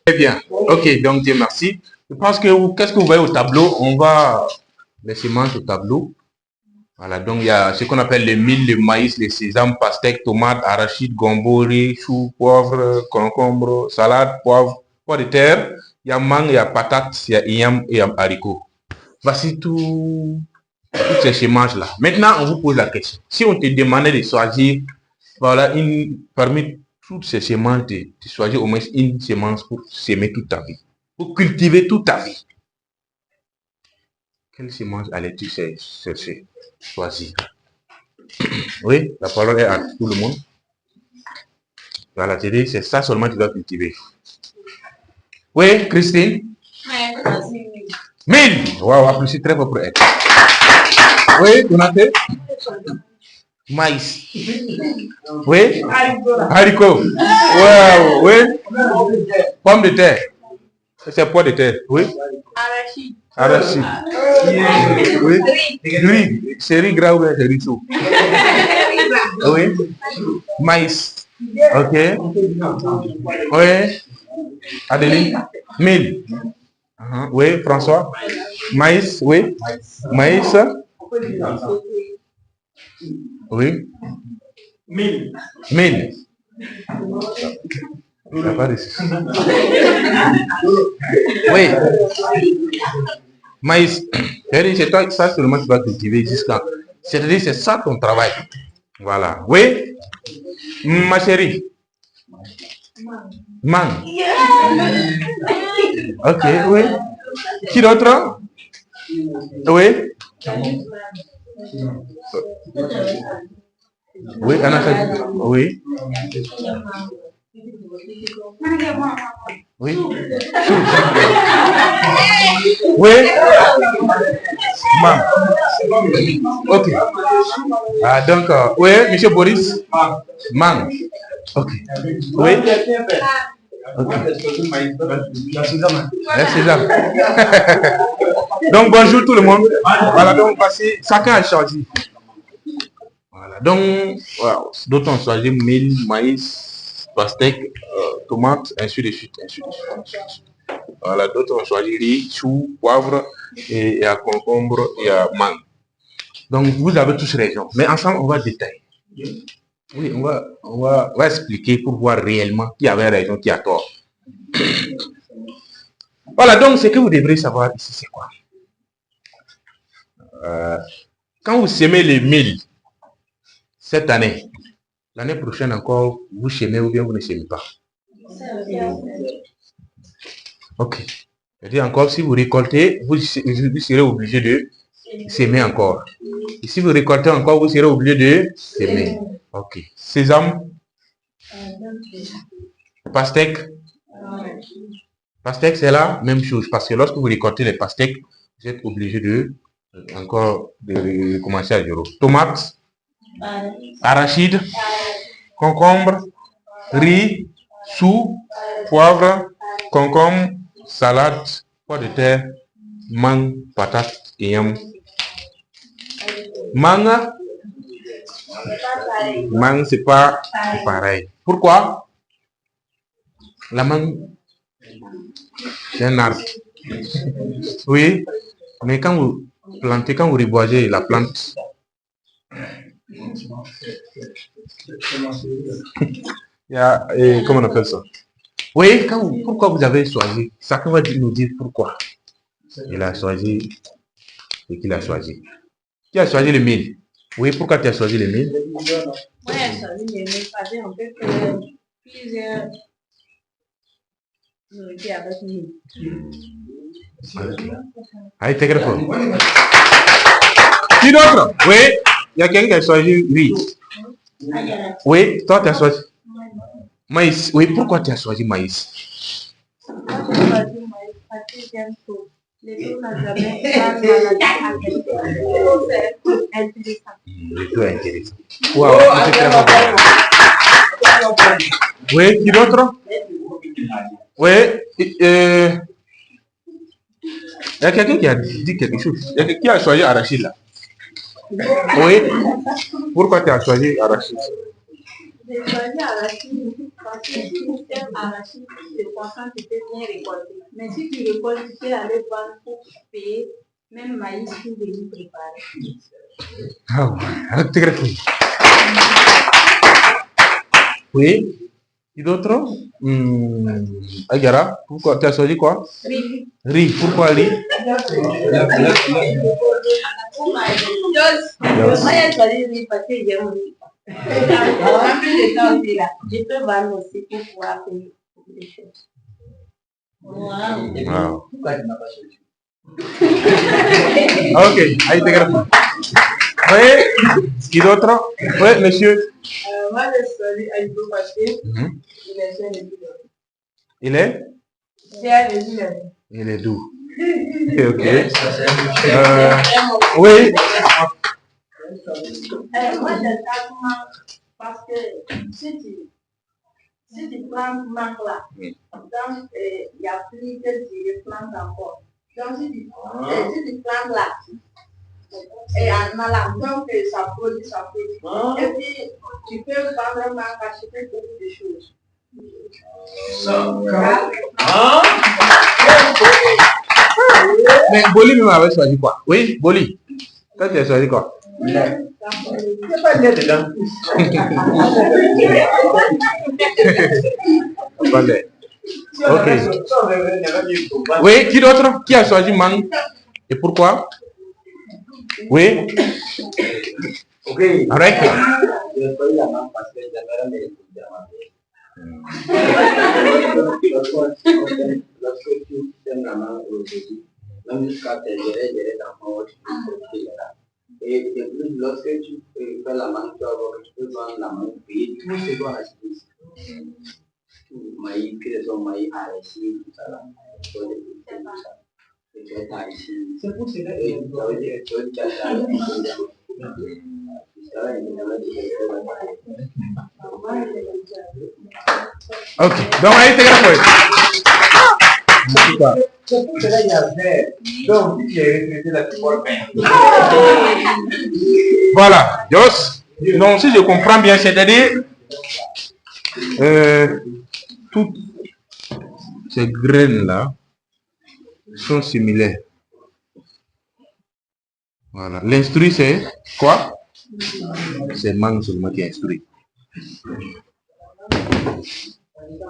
Très bien. Ok, donc Dieu merci. Je pense que qu'est-ce que vous voyez au tableau? On va les semences au tableau. Voilà, donc il y a ce qu'on appelle le mil, le maïs, le sésame, pastèque, tomate, arachide, gombo, riz, chou, poivre, concombre, salade, poivre, pois de terre. Il y a mangue, il y a patate, il y a igname et il y a haricot. Voici toutes ces semences-là. Maintenant, on vous pose la question. Si on te demandait de choisir, voilà, parmi toutes ces semences, de choisir au moins une semence pour s'aimer toute ta vie, pour cultiver toute ta vie, quelle semence allais-tu chercher, choisir? Oui, la parole est à tout le monde. Voilà, tu dis, c'est ça seulement que tu dois cultiver. Oui, Christine? 1000. Waouh, applaudissez très fort pour elle. Oui, Donaté? Maïs. Oui? Haricot. Waouh, oui? Pomme de terre. C'est pois de terre. Oui? Arachide. Oui? Riz. C'est riz gras ou c'est riz chaud? Oui? Maïs. Ok. Oui? Adeline? 1000. Oui, François? Maïs, oui? Maïs? Oui? 1000. Il n'a pas reçu. Oui. Maïs. C'est toi, ça seulement tu vas cultiver jusqu'à. C'est-à-dire, c'est ça ton travail. Voilà. Oui? Ma chérie? Mangue. Ok, oui. Qui d'autre? Oui? Oui, Anna. Oui. Oui. Oui. Mangue. Ok. Ah, donc, oui, monsieur Boris? Mangue. Ok. Oui. Okay. Merci, donc, bonjour tout le monde. Voilà, donc, chacun a choisi. Voilà, donc, voilà, d'autres ont choisi mil, maïs, pastèque, tomate, ainsi de suite, ainsi de suite. Voilà, d'autres ont choisi riz, chou, poivre, et à concombre et à mangue. Donc, vous avez tous raison. Mais ensemble, on va détailler. Oui, on va expliquer pour voir réellement qui avait raison, qui a tort. Voilà, donc ce que vous devrez savoir ici, c'est quoi? Quand vous semez les mil cette année, l'année prochaine encore, vous semez ou bien vous ne semez pas? Ok. C'est-à-dire encore, si vous récoltez, vous serez obligé de semer encore. Et si vous récoltez encore, vous serez obligé de semer. Ok. Sésame? Pastèque? Pastèque, c'est la même chose. Parce que lorsque vous récoltez les pastèques, vous êtes obligé de commencer à zéro. Tomate? Arachide? Concombre? Riz? Chou? Poivre? Concombre? Salade? Pois de terre? Mangue? Patate? Igname? Mangue? Mangue, c'est pas pareil. Pourquoi? La mangue, c'est un arbre. Oui, mais quand vous plantez, quand vous reboisez la plante, comment on appelle ça? Oui, pourquoi vous avez choisi? Chacun va nous dire pourquoi il a choisi ce qu'il a choisi. Qui a choisi le mil? Oui, pourquoi tu as choisi le mil? Moi, j'ai choisi le mil parce qu'on peut faire plusieurs nourritures avec mil. Allez, t'es fort. Qui d'autre? Oui, il y a quelqu'un qui a choisi riz. Oui, toi tu as choisi maïs. Oui, pourquoi tu as choisi maïs? Le tout est intéressant. Wow, c'est très bon. Oui, qui d'autre? Oui, il y a quelqu'un qui a dit quelque chose. Qui a choisi arachide là? Oui, pourquoi tu as choisi arachide? J'ai choisi arachide parce que si vous faites arachide, c'est quand tu peux bien récolter. Mais si tu récoltes, tu peux aller vendre pour payer même maïs pour venir préparer. Ah ouais, très cool. Oui. Et d'autres? Agara, pourquoi tu as choisi quoi? Riz. Riz, pourquoi riz? Moi, j'ai choisi riz parce que j'aime riz. En plus de ça aussi, là, je peux vendre aussi pour pouvoir payer beaucoup de choses. Wow. Ok, ahí te grabo. Oui, qui d'autre? Oui, monsieur. Moi, je choisi Aïdo parce que il est cher et doux. Il est? Cher et doux. Il est doux. Ok. Oui. Moi, j'aime ça parce que si tu prends mangue là, donc il y a plus que tu plantes encore. Donc si tu plantes là, et en allant, donc ça produit. Et puis tu peux vendre mangue, acheter beaucoup de choses. Mais Boli m'avait choisi quoi? Oui, Boli. Toi, tu as choisi quoi? C'est pas net dedans. Ok. Oui, qui d'autre? Qui a choisi mangue? Et pourquoi? Oui. Ok. Arrête. J'ai choisi la mangue parce que j'aimerais les lorsque tu aimes la mangue aujourd'hui, même jusqu'à tes gérés d'enfants, et de plus, lorsque tu fais la mangue, tu peux vendre la mangue, payer tout ce qu'on a acheté. Maïs, que ce soit maïs, arachide, tout ça là. Et tu es arachide. C'est pour cela que tu as dit que tu as Ok, donc ahí te grabo. C'est pour cela qu'il y avait. Donc, si tu es retraité là, tu vois bien. Voilà, Jos. Donc, si je comprends bien, c'est-à-dire toutes ces graines-là sont similaires. Voilà. L'instruit, c'est quoi? C'est mangue seulement qui est instruit.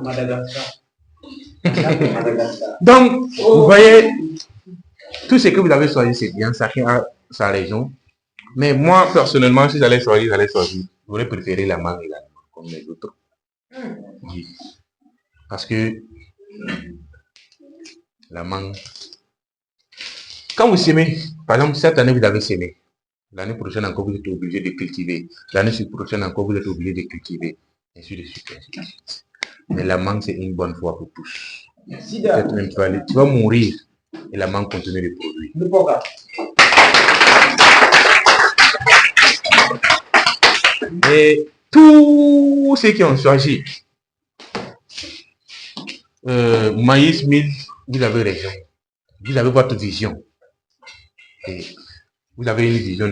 Madagascar. Donc, vous voyez, tout ce que vous avez choisi, c'est bien, chacun a sa région. Mais moi, personnellement, si j'allais choisir, j'aurais préféré la mangue également, comme les autres. Oui. Parce que la mangue, quand vous semez, par exemple, cette année, vous avez semé. L'année prochaine encore, vous êtes obligé de cultiver. L'année prochaine encore, vous êtes obligé de cultiver. Ainsi de suite, ainsi de suite. Mais la mangue, c'est une bonne fois pour tous. Peut-être même tu vas mourir et la mangue continue de produire. Et tous ceux qui ont choisi maïs, mil, vous avez raison. Vous avez votre vision. Et vous avez une vision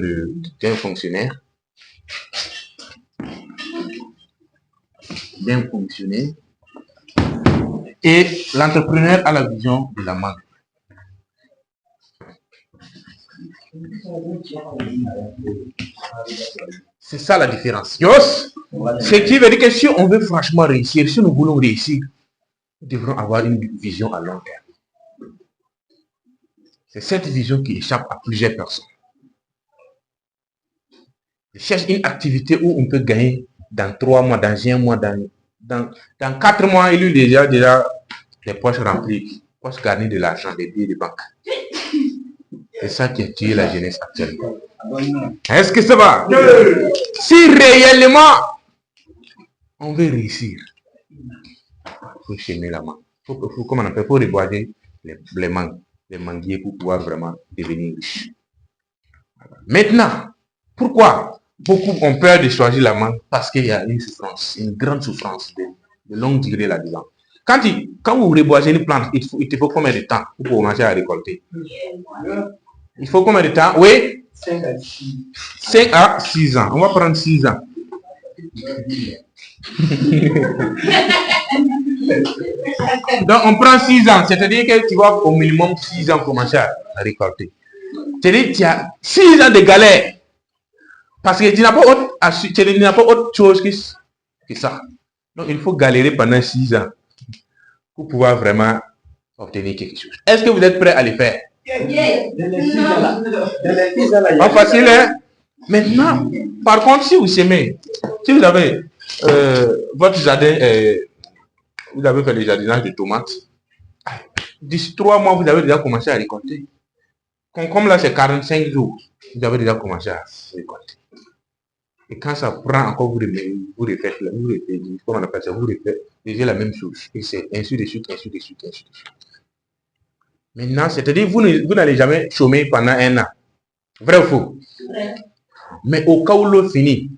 d'un fonctionnaire. D'un fonctionnaire. Et l'entrepreneur a la vision de la mangue. C'est ça la différence. Ce qui veut dire que si on veut franchement réussir, si nous voulons réussir, nous devrons avoir une vision à long terme. C'est cette vision qui échappe à plusieurs personnes. Je cherche une activité où on peut gagner dans 3 mois, dans 1 mois, dans 4 mois, il y a déjà les poches remplies, poches garnies de l'argent, des billets de banque. C'est ça qui a tué la jeunesse actuellement. Est-ce que ça va? Si réellement on veut réussir, il faut semer la main. Il faut reboiser les mangues, les manguiers pour pouvoir vraiment devenir riche. Maintenant, pourquoi beaucoup ont peur de choisir la mangue? Parce qu'il y a une souffrance, une grande souffrance de longue durée là-dedans. Quand vous reboisez une plante, il te faut combien de temps pour commencer à récolter? Il faut combien de temps? Oui? 5 à 6 ans. On va prendre 6 ans. Donc, on prend 6 ans, c'est-à-dire que tu vas au minimum 6 ans commencer à récolter. C'est-à-dire qu'il y a 6 ans de galère. Parce que tu n'as pas autre chose que ça. Donc, il faut galérer pendant 6 ans pour pouvoir vraiment obtenir quelque chose. Est-ce que vous êtes prêts à le faire? Pas facile, hein? Maintenant, par contre, si vous semez, si vous avez votre jardin, vous avez fait le jardinage de tomates, d'ici 3 mois, vous avez déjà commencé à récolter. Comme là, c'est 45 jours, vous avez déjà commencé à récolter. Et quand ça prend encore, vous refaites, comment on appelle ça, vous refaites la même chose. Et c'est ainsi de suite, ainsi de suite, ainsi de suite. Maintenant, c'est-à-dire vous n'allez jamais chômer pendant 1 an. Vrai ou faux? Vrai. Mais au cas où l'eau finit,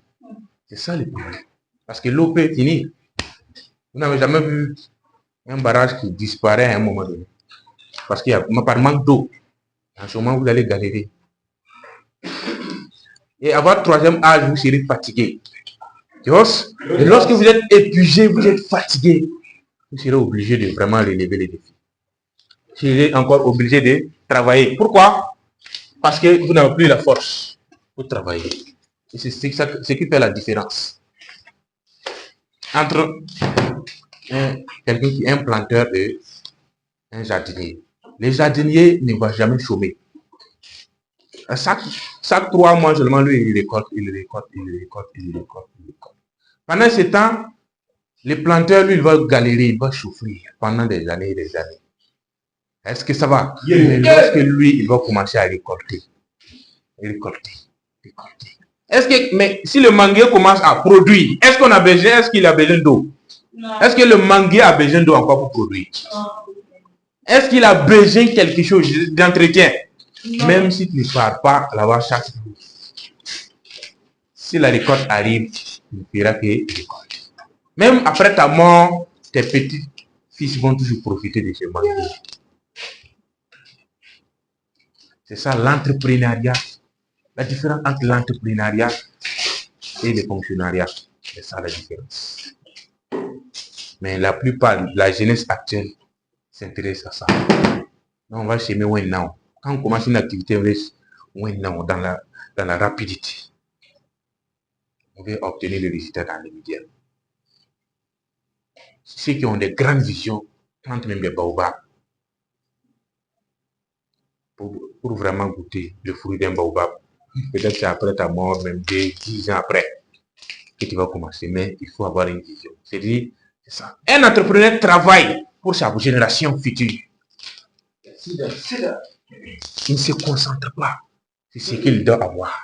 c'est ça le problème. Parce que l'eau peut finir. Vous n'avez jamais vu un barrage qui disparaît à un moment donné. Parce qu'il y a par manque d'eau. En ce moment, vous allez galérer. Et à votre 3e âge, vous serez fatigué. Et lorsque vous êtes épuisé, vous êtes fatigué, vous serez obligé de vraiment relever les défis. Vous serez encore obligé de travailler. Pourquoi? Parce que vous n'avez plus la force pour travailler. Et c'est ce qui fait la différence entre quelqu'un qui est un planteur et un jardinier. Les jardiniers ne vont jamais chômer. Chaque 3 mois seulement, lui, il récolte. Pendant ce temps, le planteur, lui, il va galérer, il va souffrir pendant des années et des années. Est-ce que ça va? Mais lorsque lui, il va commencer à récolter. Mais si le manguier commence à produire, est-ce qu'il a besoin d'eau? Est-ce que le manguier a besoin d'eau encore pour produire? Est-ce qu'il a besoin de quelque chose d'entretien? Même si tu ne pars pas là-bas chaque jour. Si la récolte arrive, tu ne feras que récolter. Même après ta mort, tes petits-fils vont toujours profiter de ce manguier. C'est ça l'entrepreneuriat. La différence entre l'entrepreneuriat et le fonctionnariat. C'est ça la différence. Mais la plupart de la jeunesse actuelle s'intéresse à ça. Donc on va semer maintenant. Quand on commence une activité, on laisse dans la rapidité. On veut obtenir le résultat dans l'immédiat. Ceux qui ont des grandes visions plantent même des baobabs pour vraiment goûter le fruit d'un baobab. Peut-être c'est après ta mort, même 10 ans après, que tu vas commencer. Mais il faut avoir une vision. C'est-à-dire, c'est ça. Un entrepreneur travaille pour sa génération future. Il ne se concentre pas sur ce qu'il doit avoir.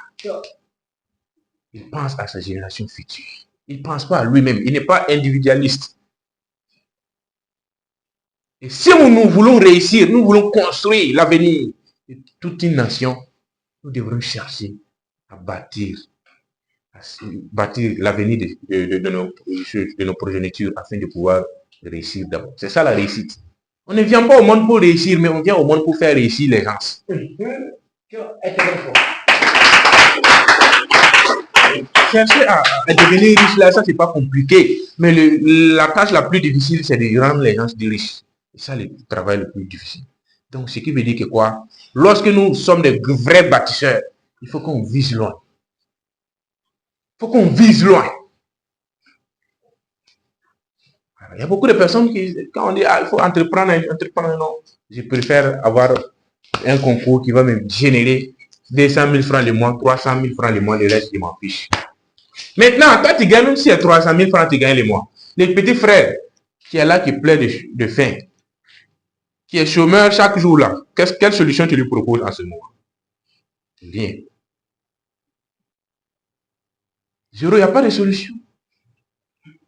Il pense à sa génération future. Il ne pense pas à lui-même. Il n'est pas individualiste. Et si nous voulons réussir, nous voulons construire l'avenir de toute une nation, nous devrons chercher à bâtir l'avenir de nos progénitures afin de pouvoir réussir d'abord. C'est ça la réussite. On ne vient pas au monde pour réussir, mais on vient au monde pour faire réussir les gens. Chercher à devenir riche, là, ça c'est pas compliqué. Mais la tâche la plus difficile, c'est de rendre les gens riches. C'est ça le travail le plus difficile. Donc, ce qui veut dire que quoi? Lorsque nous sommes des vrais bâtisseurs, il faut qu'on vise loin. Il faut qu'on vise loin. Il y a beaucoup de personnes qui, quand on dit il faut entreprendre, non. Je préfère avoir un concours qui va me générer 200 000 francs le mois, 300 000 francs le mois, le reste, je m'en fiche. Maintenant, toi, tu gagnes, même si c'est 300 000 francs, tu gagnes le mois. Le petit frère qui est là, qui plaît de faim, qui est chômeur chaque jour là, quelle solution tu lui proposes en ce moment? Rien. Zéro, il n'y a pas de solution.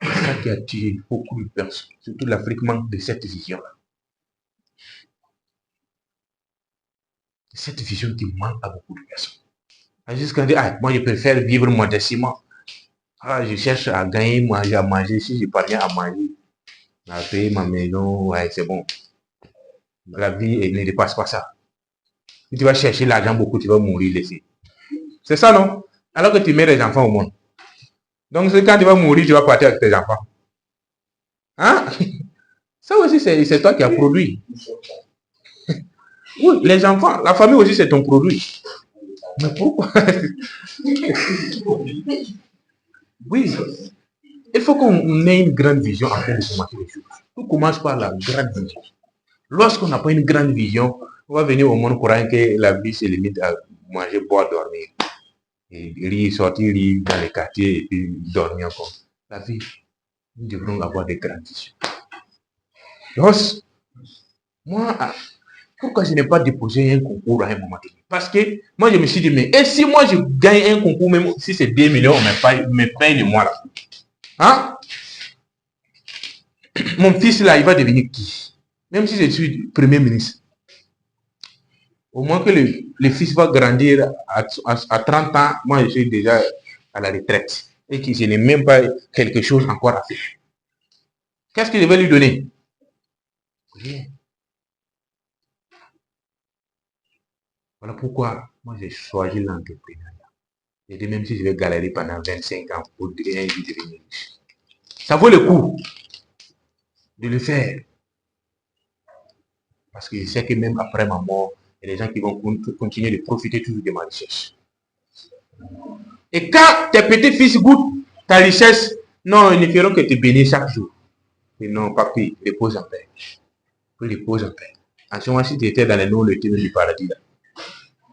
C'est ça qui a tué beaucoup de personnes. Surtout l'Afrique manque de cette vision-là. Cette vision qui manque à beaucoup de personnes. Jusqu'à dire, moi je préfère vivre modestement. Je cherche à gagner, à manger. Si je parviens à manger, à payer ma maison, ouais, c'est bon. La vie ne dépasse pas ça. Si tu vas chercher l'argent beaucoup, tu vas mourir laissé. C'est ça, non? Alors que tu mets les enfants au monde. Donc, c'est quand tu vas mourir, tu vas partir avec tes enfants. Hein? Ça aussi, c'est toi qui as produit. Oui, les enfants, la famille aussi, c'est ton produit. Mais pourquoi? Oui, il faut qu'on ait une grande vision afin de commencer les choses. Tout commence par la grande vision. Lorsqu'on n'a pas une grande vision, on va venir au monde croyant que la vie se limite à manger, boire, dormir. Et rire, sortir, rire dans les quartiers et puis dormir encore. La vie, nous devrons avoir des grandes visions. Donc, moi, pourquoi je n'ai pas déposé un concours à un moment donné? Parce que moi, je me suis dit, mais et si moi je gagne un concours, même si c'est 2 millions, on me paye le mois là. Hein? Mon fils là, il va devenir qui? Même si je suis premier ministre. Au moins que le fils va grandir à 30 ans, moi je suis déjà à la retraite. Et que je n'ai même pas quelque chose encore à faire. Qu'est-ce que je vais lui donner? Rien. Voilà pourquoi moi j'ai choisi l'entrepreneuriat. Et dit même si je vais galérer pendant 25 ans pour devenir riche. Ça vaut le coup de le faire. Parce que je sais que même après ma mort, il y a des gens qui vont continuer de profiter toujours de ma richesse. Et quand tes petits-fils goûtent ta richesse, non, ils ne feront que te bénir chaque jour. Et non, papi, repose en paix. Repose en paix. En ce moment, si tu étais dans les noms, le témoin du paradis, là,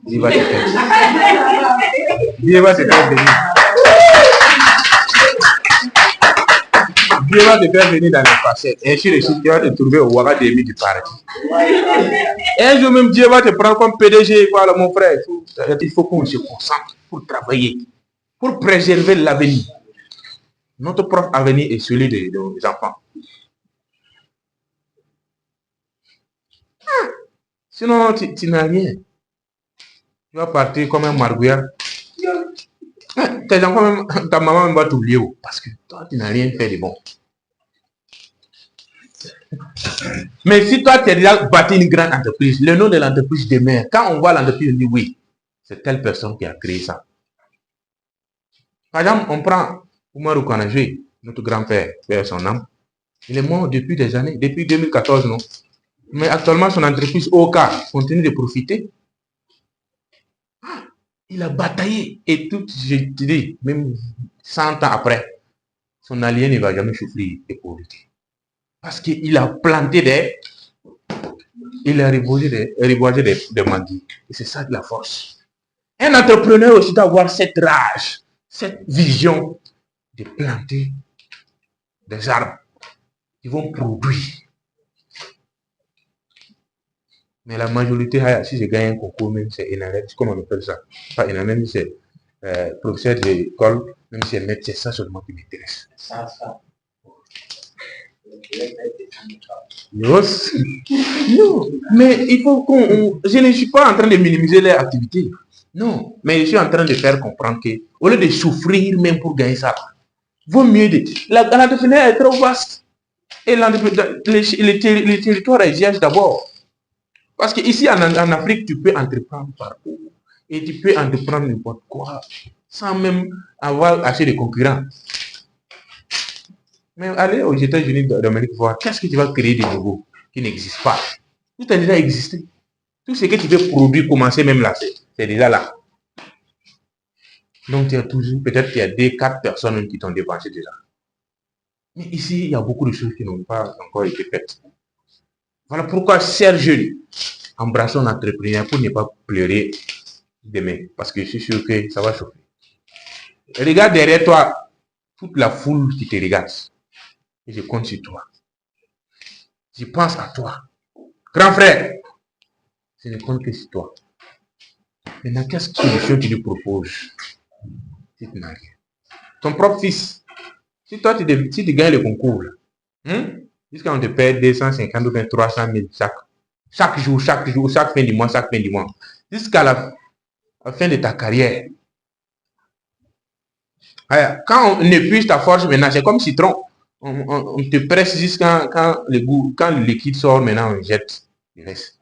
Dieu va te faire. Dieu va te faire bénir. Dieu va te faire venir dans les facettes. Et ainsi de suite, tu vas te trouver au Ouagadémi du paradis. Et un jour même, Dieu va te prendre comme PDG. Voilà, mon frère, il faut qu'on se concentre pour travailler, pour préserver l'avenir. Notre propre avenir est celui des enfants. Sinon, tu n'as rien. Tu vas partir comme un margouillard. Tes enfants, même, ta maman même va t'oublier. Parce que toi, tu n'as rien fait de bon. Mais si toi, tu as déjà bâti une grande entreprise, le nom de l'entreprise demeure. Quand on voit l'entreprise, on dit oui, c'est telle personne qui a créé ça. Par exemple, on prend Oumarou Kanajé, notre grand-père, père son âme. Il est mort depuis des années, depuis 2014, non? Mais actuellement, son entreprise OK continue de profiter. Il a bataillé. Et tout, je te dis, même 100 ans après, son allié ne va jamais souffrir de pauvreté. Parce qu'il a planté il a reboisé des manguiers. Et c'est ça de la force. Un entrepreneur aussi doit avoir cette rage, cette vision de planter des arbres qui vont produire. Mais la majorité, si je gagne un concours, même c'est ENANEM, comment on appelle ça? Pas ENANEM, c'est professeur d'école, même si c'est maître, c'est ça seulement qui m'intéresse. Non, mais il faut qu'on. Je ne suis pas en train de minimiser leur activité. Non, mais je suis en train de faire comprendre que, au lieu de souffrir même pour gagner ça, vaut mieux de. L'entrepreneuriat est trop vaste. Et les territoires exigent d'abord. Parce qu'ici en Afrique, tu peux entreprendre partout. Et tu peux entreprendre n'importe quoi, sans même avoir assez de concurrents. Mais allez aux États-Unis d'Amérique voir, qu'est-ce que tu vas créer de nouveau qui n'existe pas? Tout a déjà existé. Tout ce que tu veux produire, commencer même là, c'est déjà là. Donc, tu as toujours, peut-être qu'il y a 4 personnes qui t'ont dépensé déjà. Mais ici, il y a beaucoup de choses qui n'ont pas encore été faites. Voilà pourquoi, Serge, embrassons l'entrepreneuriat pour ne pas pleurer demain. Parce que je suis sûr que ça va chauffer. Regarde derrière toi toute la foule qui te regarde. Et je compte sur toi. Je pense à toi. Grand frère, je ne compte que sur toi. Maintenant, quelle solution tu lui proposes? Si tu n'as rien. Ton propre fils. Si toi, si tu gagnes le concours, jusqu'à on te paie 250 ou 300 000 chaque jour, chaque fin du mois, jusqu'à la fin de ta carrière. Quand on épuise ta force maintenant, c'est comme citron. On te presse jusqu'à quand le liquide sort, maintenant on jette le reste.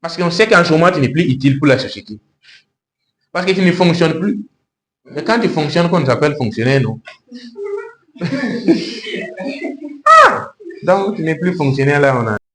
Parce qu'on sait qu'en ce moment, tu n'es plus utile pour la société. Parce que tu ne fonctionnes plus. Mais quand tu fonctionnes, qu'on s'appelle fonctionnaire, non? Donc, tu n'es plus fonctionnaire là, on a.